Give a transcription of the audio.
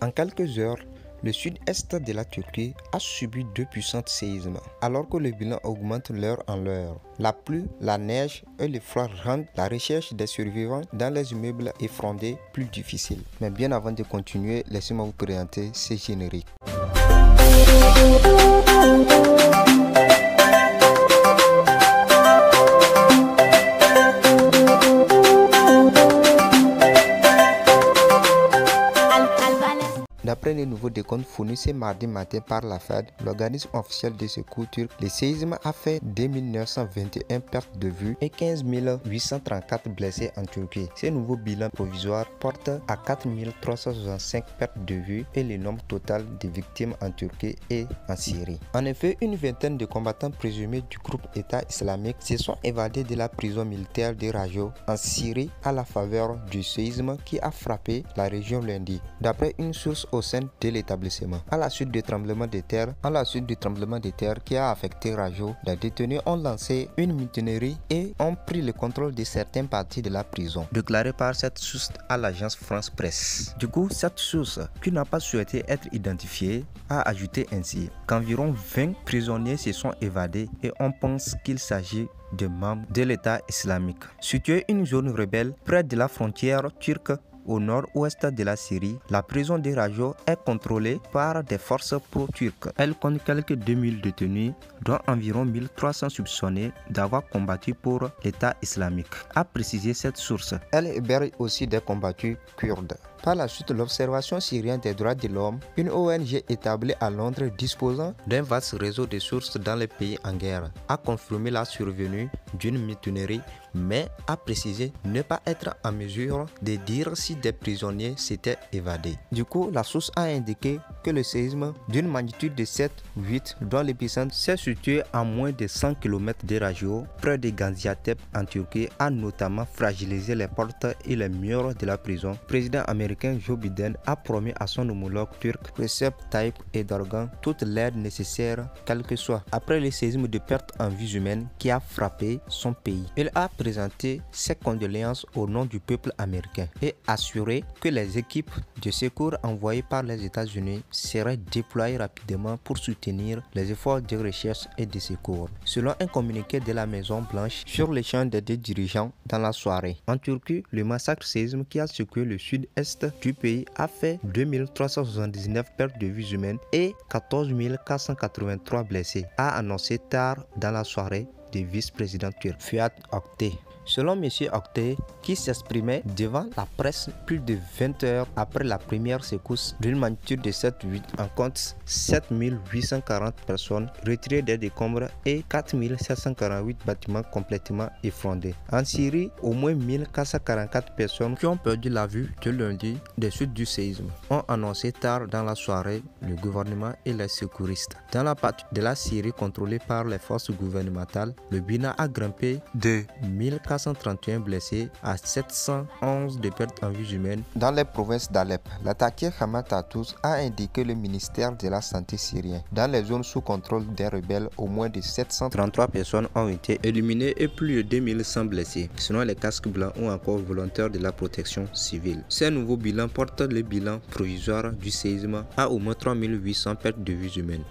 En quelques heures, le sud-est de la Turquie a subi 2 puissants séismes, alors que le bilan augmente l'heure en l'heure. La pluie, la neige et le froid rendent la recherche des survivants dans les immeubles effondrés plus difficile. Mais bien avant de continuer, laissez-moi vous présenter ces génériques. D'après les nouveaux décomptes fournis ce mardi matin par la FAD, l'organisme officiel de secours turc, le séisme a fait 2921 pertes de vue et 15 834 blessés en Turquie. Ce nouveau bilan provisoire porte à 4 365 pertes de vue et le nombre total de victimes en Turquie et en Syrie. En effet, une vingtaine de combattants présumés du groupe État islamique se sont évadés de la prison militaire de Rajo en Syrie à la faveur du séisme qui a frappé la région lundi. D'après une source au sein de l'établissement. À la suite du tremblement de terre qui a affecté Rajo, les détenus ont lancé une mutinerie et ont pris le contrôle de certaines parties de la prison, déclaré par cette source à l'agence France Presse. Du coup, cette source, qui n'a pas souhaité être identifiée, a ajouté ainsi qu'environ 20 prisonniers se sont évadés et on pense qu'il s'agit de membres de l'État islamique. Située une zone rebelle près de la frontière turque, au nord-ouest de la Syrie, la prison de Rajo est contrôlée par des forces pro-turques. Elle compte quelques 2000 détenus, dont environ 1300 soupçonnés d'avoir combattu pour l'État islamique, a précisé cette source. Elle héberge aussi des combattus kurdes. Par la suite, l'Observation syrienne des droits de l'homme, une ONG établie à Londres disposant d'un vaste réseau de sources dans les pays en guerre, a confirmé la survenue d'une mutinerie, mais a précisé ne pas être en mesure de dire si des prisonniers s'étaient évadés. Du coup, la source a indiqué que le séisme d'une magnitude de 7,8 dont l'épicentre s'est situé à moins de 100 km de Rajo, près de Gaziantep en Turquie, a notamment fragilisé les portes et les murs de la prison. Le président américain Joe Biden a promis à son homologue turc Recep Tayyip Erdogan toute l'aide nécessaire, quelle que soit, après le séisme de perte en vies humaines qui a frappé son pays. Il a présenté ses condoléances au nom du peuple américain et assuré que les équipes de secours envoyées par les États-Unis seraient déployées rapidement pour soutenir les efforts de recherche et de secours. Selon un communiqué de la Maison Blanche sur les champs des deux dirigeants dans la soirée. En Turquie, le massacre séisme qui a secoué le sud-est du pays a fait 2379 pertes de vies humaines et 14 483 blessés, a annoncé tard dans la soirée le vice-président turc Fuat Oktay. Selon M. Oktay, qui s'exprimait devant la presse plus de 20 heures après la première secousse d'une magnitude de 7,8, en compte 7840 personnes retirées des décombres et 4748 bâtiments complètement effondrés. En Syrie, au moins 1444 personnes qui ont perdu la vue de lundi des suites du séisme ont annoncé tard dans la soirée le gouvernement et les secouristes. Dans la partie de la Syrie contrôlée par les forces gouvernementales, le bilan a grimpé de 1431 blessés à 711 de pertes en vies humaines dans les provinces d'Alep. L'attaqué Hamad Tatous a indiqué le ministère de la Santé syrien. Dans les zones sous contrôle des rebelles, au moins de 733 personnes ont été éliminées et plus de 2100 blessés, selon les casques blancs ou encore volontaires de la protection civile. Ces nouveaux bilans portent le bilan provisoire du séisme à au moins 3800 pertes de vies humaines.